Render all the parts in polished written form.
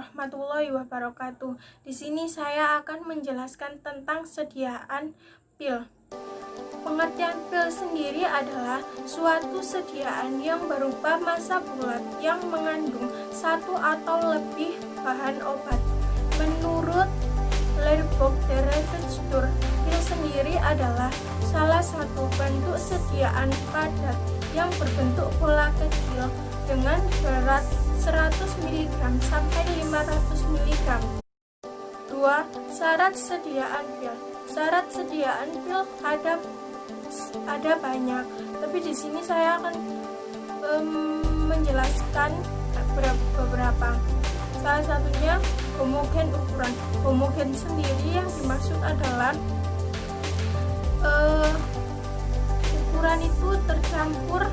warahmatullahi wabarakatuh. Di sini saya akan menjelaskan tentang sediaan pil. Pengertian pil sendiri adalah suatu sediaan yang berupa massa bulat yang mengandung satu atau lebih bahan obat. Menurut Lerbock-Derived, pil sendiri adalah salah satu bentuk sediaan padat yang berbentuk bola kecil dengan berat 100 mg sampai 500 mg. 2. Syarat sediaan pil. Syarat sediaan pil ada banyak, tapi di sini saya akan menjelaskan beberapa. Salah satunya homogen ukuran. Homogen sendiri yang dimaksud adalah ukuran itu tercampur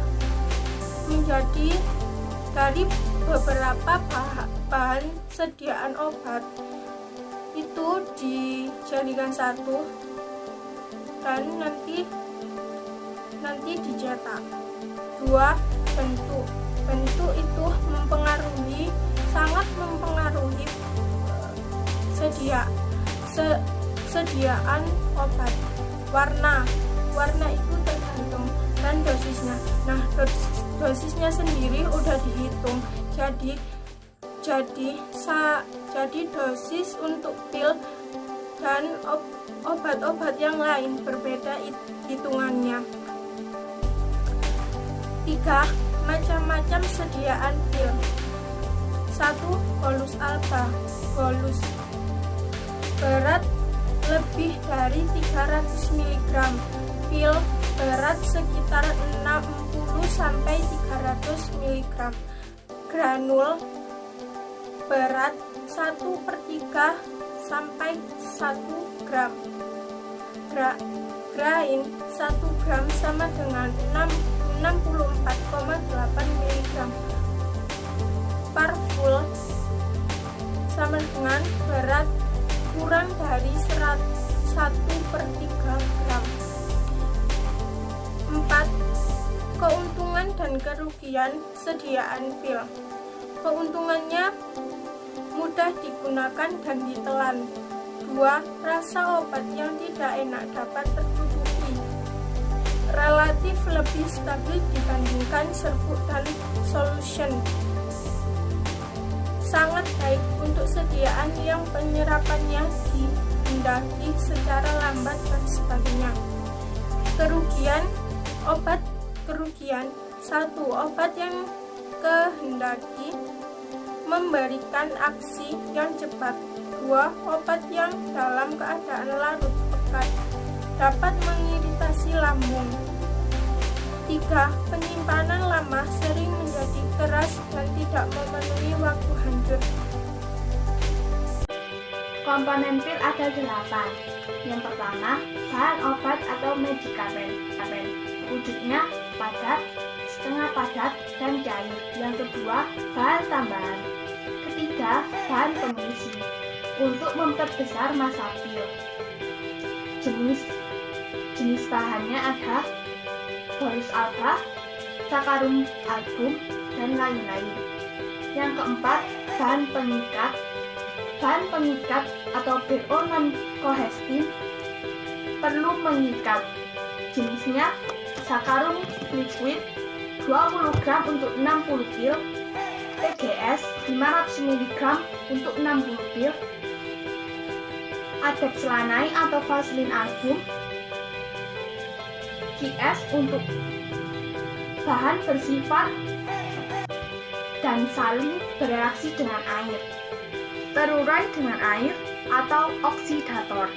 menjadi dari beberapa bahan sediaan obat itu dijadikan satu dan nanti dicetak. 2. Bentuk itu sangat mempengaruhi sediaan obat. Warna itu tergantung dan dosisnya. Nah, dosisnya sendiri udah dihitung. Jadi dosis untuk pil dan obat-obat yang lain berbeda hitungannya. 3. Macam-macam sediaan pil. 1. Bolus alba. Bolus berat lebih dari 300 mg. Pil berat sekitar 60 sampai 300 mg. Granul berat 1/3 sampai 1 gram. Grain 1 gram sama dengan 64,8 mg. Parful sama dengan berat kurang dari 1/3 gram. 4. Keuntungan dan kerugian sediaan pil. Keuntungannya mudah digunakan dan ditelan. 2. Rasa obat yang tidak enak dapat tertutupi. Relatif lebih stabil dibandingkan serbuk dan solution. Sangat baik untuk sediaan yang penyerapannya dihindari secara lambat dan sebagainya. Kerugian. 1. Obat yang kehendaki memberikan aksi yang cepat. 2. Obat yang dalam keadaan larut pekat dapat mengiritasi lambung. 3. Penyimpanan lama sering menjadi keras dan tidak memenuhi waktu hancur. Komponen pil ada 8. Yang pertama, bahan obat atau medikamen. Wujudnya padat, setengah padat, dan cair. Yang kedua, bahan tambahan. Ketiga, bahan pengisi untuk memperbesar massa pil. Jenis bahannya ada bolus alba, saccharum album, dan lain-lain. Yang keempat, bahan pengikat. Bahan pengikat atau BO non-kohestin perlu mengikat. Jenisnya saccharum liquid 20 gram untuk 60 pil, PGS 500 mg untuk 60 pil, adepslanai atau vaselin album, GS untuk bahan bersifat dan saling bereaksi dengan air, terurai dengan air atau oksidator.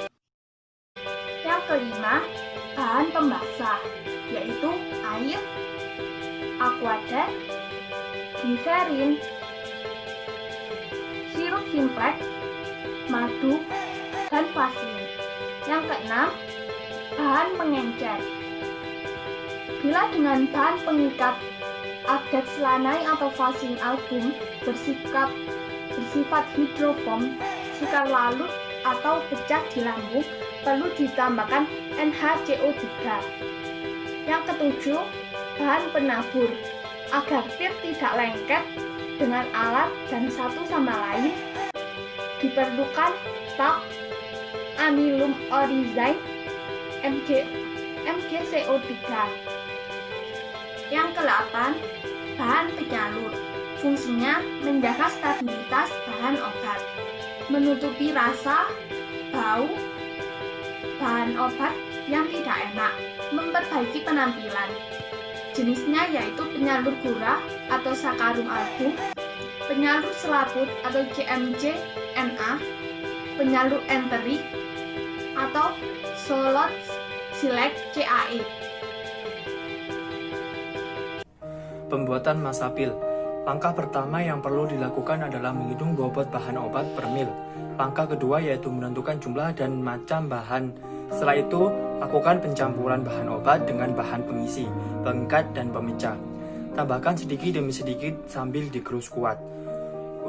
Yang kelima, bahan pembasah, yaitu air, aquadet, gliserin, sirup simplex, madu, dan vaselin. Yang keenam, bahan pengencer. Bila dengan bahan pengikat adepslanai atau vaselin album bersifat hidrofob, sukar larut atau pecah di lambung, perlu ditambahkan NaCO3. Yang ketujuh, bahan penabur. Agar pil tidak lengket dengan alat dan satu sama lain, Diperlukan stok amilum orizine MgCO3. Yang ke-8, bahan penyalur. Fungsinya menjaga stabilitas bahan obat, menutupi rasa, bau, bahan obat yang tidak enak, memperbaiki penampilan. Jenisnya yaitu penyalur gula atau sakarum album, penyalur selaput atau CMJ-NA, penyalur enterik atau solid silek CAE. Pembuatan masapil. Langkah pertama yang perlu dilakukan adalah menghitung bobot bahan obat per mil. Langkah kedua yaitu menentukan jumlah dan macam bahan. Setelah itu, lakukan pencampuran bahan obat dengan bahan pengisi, pengikat, dan pemecah. Tambahkan sedikit demi sedikit sambil digerus kuat.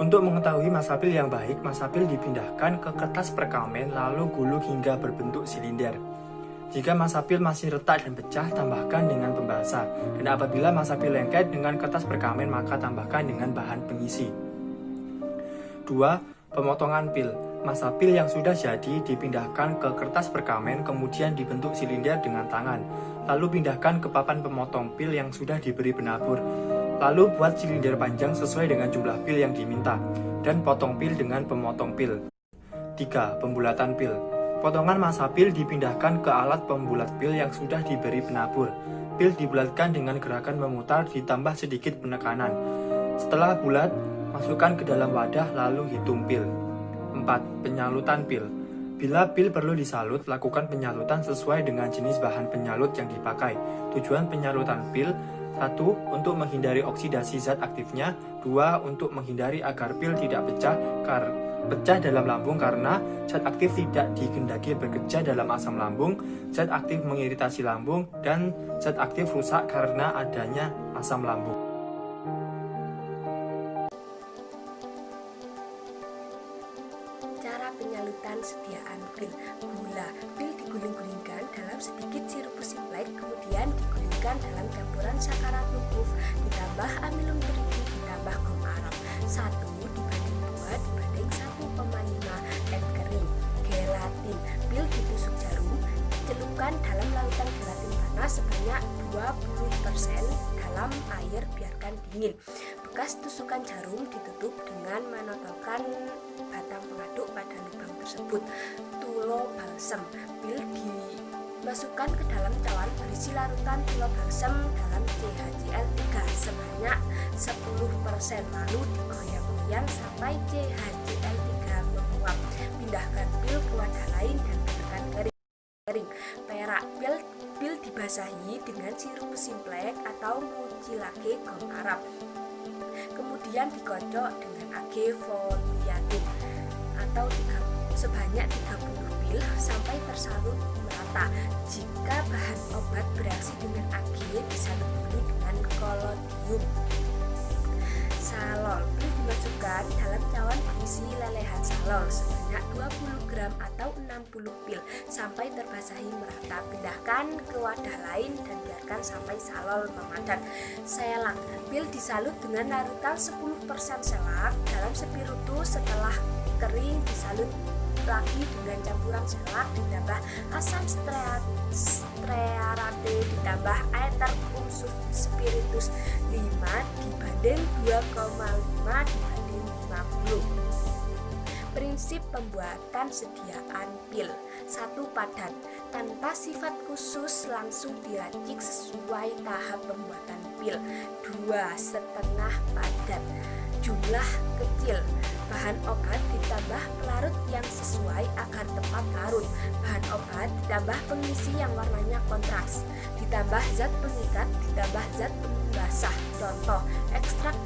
Untuk mengetahui masapil yang baik, masapil dipindahkan ke kertas perkamen lalu gulung hingga berbentuk silinder. Jika masapil masih retak dan pecah, tambahkan dengan pembasah. Dan apabila masapil lengket dengan kertas perkamen, maka tambahkan dengan bahan pengisi. 2. Pemotongan pil. Masapil yang sudah jadi dipindahkan ke kertas perkamen, kemudian dibentuk silinder dengan tangan. Lalu pindahkan ke papan pemotong pil yang sudah diberi penabur. Lalu buat silinder panjang sesuai dengan jumlah pil yang diminta. Dan potong pil dengan pemotong pil. 3. Pembulatan pil. Potongan masapil dipindahkan ke alat pembulat pil yang sudah diberi penabur. Pil dibulatkan dengan gerakan memutar ditambah sedikit penekanan. Setelah bulat, masukkan ke dalam wadah lalu hitung pil. 4. Penyalutan pil. Bila pil perlu disalut, lakukan penyalutan sesuai dengan jenis bahan penyalut yang dipakai. Tujuan penyalutan pil: 1. Untuk menghindari oksidasi zat aktifnya. 2. Untuk menghindari agar pil tidak pecah dalam lambung karena zat aktif tidak dikehendaki bekerja dalam asam lambung, zat aktif mengiritasi lambung, dan zat aktif rusak karena adanya asam lambung. Cara penyalutan sediaan pil. Gula. Pil diguling-gulingkan dalam sedikit sirup simplex, kemudian digulingkan dalam campuran sakarat lupuf, ditambah amilum terigu, ditambah gom arab. 1 dibanding 2 dibanding 1,5 et kering. Gelatin. Pil ditusuk jarum, celupkan dalam larutan gelatin panas sebanyak 20% dalam air, biarkan dingin. Bekas tusukan jarum ditutup dengan menotolkan batang pengaduk pada lubang tersebut. Tulo balsem. Pil dimasukkan ke dalam cawan berisi larutan tulo balsem dalam CHCl3 sebanyak 10%, lalu digoyang-goyang sampai CHCl3 menguap. Pindahkan pil ke wadah lain dan biarkan kering. Perak. Pil dibasahi dengan sirup simplex atau mucilage gom arab, kemudian dikocok dengan Ag foliatin atau sebanyak 30 pil sampai tersalut merata. Jika bahan obat bereaksi dengan Ag, disalut dulu dengan kolodium. Salol. Pil dimasukkan dalam cawan berisi lelehan salol sebanyak 20 gram atau 60 pil sampai terbasahi merata. Pindahkan ke wadah lain dan biarkan sampai salol memadat. Selak. Pil disalut dengan larutan 10% selak dalam spiritus. Setelah kering disalut lagi dengan campuran selak ditambah asam stearate ditambah ether unsur spiritus 5 dibanding 2,5 dibanding 50. Prinsip pembuatan sediaan pil. 1. Padat. Tanpa sifat khusus, langsung diracik sesuai tahap pembuatan pil. 2. Setengah padat. Jumlah kecil. Bahan obat ditambah pelarut yang sesuai agar tepat larut. Bahan obat ditambah pengisi yang warnanya kontras, ditambah zat pengikat, ditambah zat pembasah. Contoh: ekstrak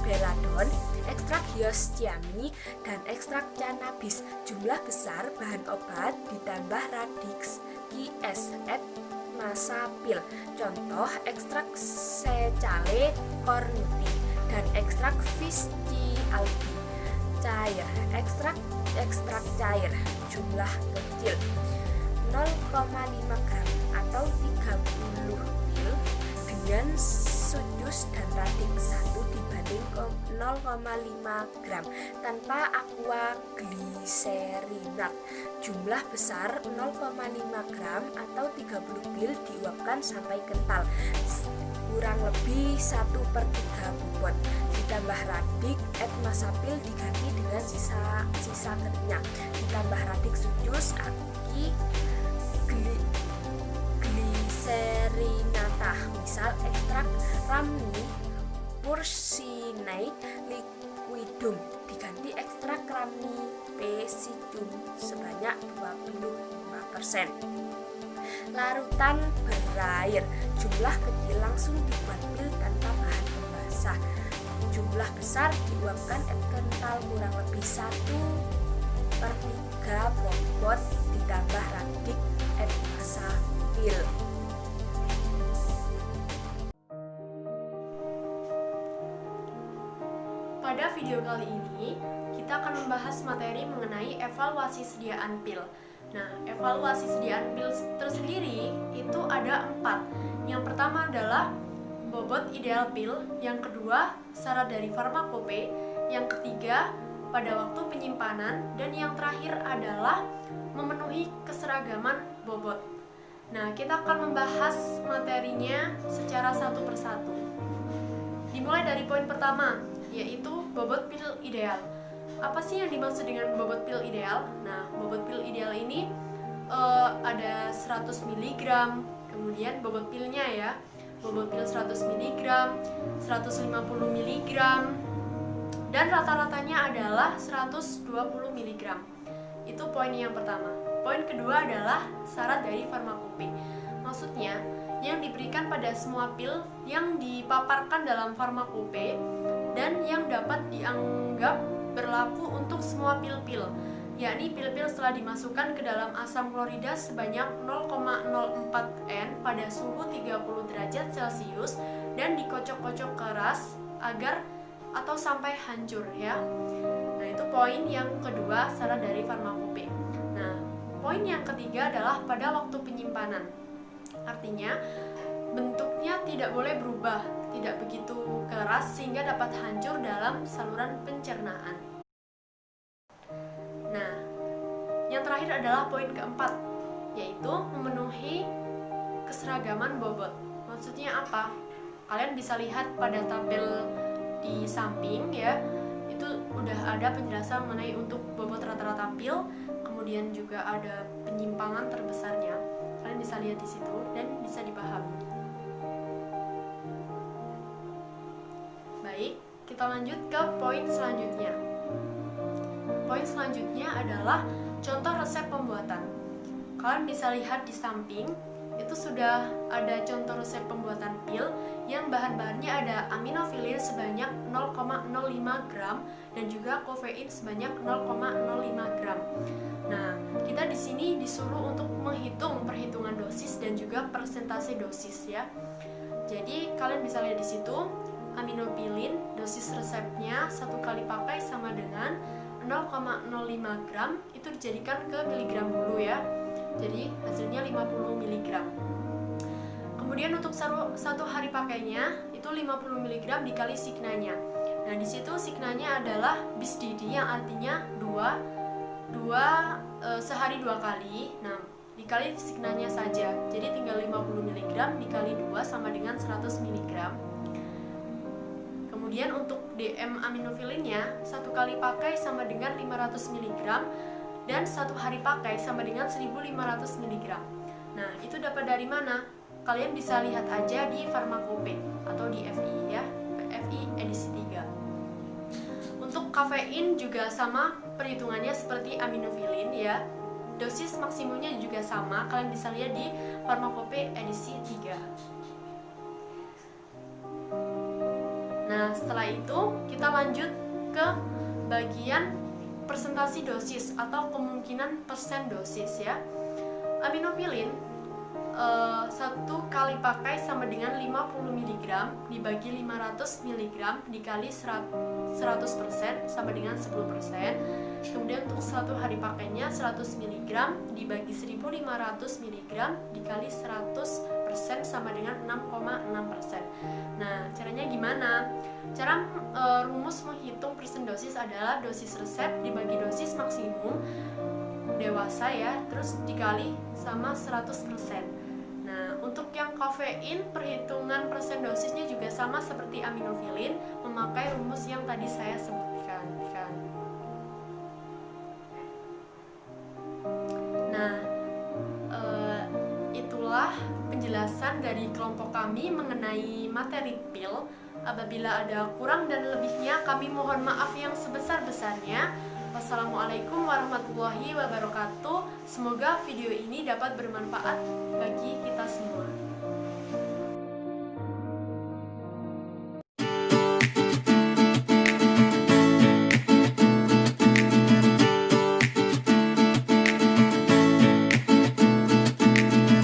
beladon, ekstrak hiosciami, dan ekstrak cannabis. Jumlah besar bahan obat ditambah radix IS et masapil. Contoh: ekstrak secale cornuti dan ekstrak Fisci albi. Cair. Ekstrak cair. Jumlah kecil 0,5 gram atau 30 pil dengan sujus dan radix 1 dibanding 0,5 gram tanpa aqua glycerinat. Jumlah besar 0,5 gram atau 30 pil diuapkan sampai kental, kurang lebih 1/3 bobot. Ditambah radik etmasapil diganti dengan sisa keringnya. Ditambah radik sujus aki glycerinata, misal ekstrak Rhamni Purcinae liquidum diganti ekstrak Rhamni Pesidium sebanyak 25%. Larutan berair, jumlah kecil langsung dibuat pil tanpa bahan pembasah. Jumlah besar diuapkan kental kurang lebih 1/3 bobot ditambah radik etmasapil. Pada video kali ini, kita akan membahas materi mengenai evaluasi sediaan pil. Nah, evaluasi sediaan pil tersendiri itu ada 4. Yang pertama adalah bobot ideal pil, yang kedua syarat dari farmakope, yang ketiga pada waktu penyimpanan, dan yang terakhir adalah memenuhi keseragaman bobot. Nah, kita akan membahas materinya secara satu persatu. Dimulai dari poin pertama, yaitu bobot pil ideal. Apa sih yang dimaksud dengan bobot pil ideal? Nah, bobot pil ideal ini ada 100 mg, kemudian bobot pilnya ya. Bobot pil 100 mg, 150 mg, dan rata-ratanya adalah 120 mg. Itu poin yang pertama. Poin kedua adalah syarat dari farmakope. Maksudnya, yang diberikan pada semua pil yang dipaparkan dalam farmakope dan yang dapat dianggap berlaku untuk semua pil-pil, yakni pil-pil setelah dimasukkan ke dalam asam klorida sebanyak 0,04 N pada suhu 30 derajat Celcius dan dikocok-kocok keras agar atau sampai hancur ya. Nah, itu poin yang kedua, syarat dari farmakope. Nah, poin yang ketiga adalah pada waktu penyimpanan. Artinya, bentuknya tidak boleh berubah, tidak begitu keras sehingga dapat hancur dalam saluran pencernaan. Nah, yang terakhir adalah poin keempat, yaitu memenuhi keseragaman bobot. Maksudnya apa? Kalian bisa lihat pada tabel di samping ya, itu udah ada penjelasan mengenai untuk bobot rata-rata pil, kemudian juga ada penyimpangan terbesarnya. Kalian bisa lihat di situ dan bisa dipahami. Baik, kita lanjut ke poin selanjutnya. Poin selanjutnya adalah contoh resep pembuatan. Kalian bisa lihat di samping, itu sudah ada contoh resep pembuatan pil yang bahan-bahannya ada aminofilin sebanyak 0,05 gram dan juga kofein sebanyak 0,05 gram. Nah, kita di sini disuruh untuk menghitung perhitungan dosis dan juga persentase dosis ya. Jadi kalian bisa lihat di situ, aminofilin dosis resepnya 1 kali pakai sama dengan 0,05 gram, itu dijadikan ke miligram dulu ya. Jadi hasilnya 50 mg. Kemudian untuk satu hari pakainya itu 50 mg dikali signanya. Nah, di situ signanya adalah BISDD yang artinya sehari 2 kali. Nah, dikali signanya saja. Jadi tinggal 50 mg dikali 2 sama dengan 100 mg. Kemudian untuk DM aminofilinnya 1 kali pakai sama dengan 500 mg dan 1 hari pakai sama dengan 1500 mg. Nah, itu dapat dari mana? Kalian bisa lihat aja di farmakope atau di FI ya, FI edisi 3. Untuk kafein juga sama perhitungannya seperti aminofilin ya. Dosis maksimumnya juga sama, kalian bisa lihat di farmakope edisi 3. Nah, setelah itu kita lanjut ke bagian presentasi dosis atau kemungkinan persen dosis ya. Aminofilin 1 kali pakai sama dengan 50 mg dibagi 500 mg dikali 100% sama dengan 10%. Kemudian untuk 1 hari pakainya 100 mg dibagi 1500 mg dikali 100% sama dengan 6,6%. Nah, gimana? Cara rumus menghitung persen dosis adalah dosis resep dibagi dosis maksimum dewasa ya, terus dikali sama 100%. Nah, untuk yang kafein, perhitungan persen dosisnya juga sama seperti aminofilin, memakai rumus yang tadi saya sebutkan. Nah, itulah penjelasan dari kelompok kami mengenai materi pil. Apabila ada kurang dan lebihnya, kami mohon maaf yang sebesar-besarnya. Wassalamualaikum warahmatullahi wabarakatuh. Semoga video ini dapat bermanfaat bagi kita semua.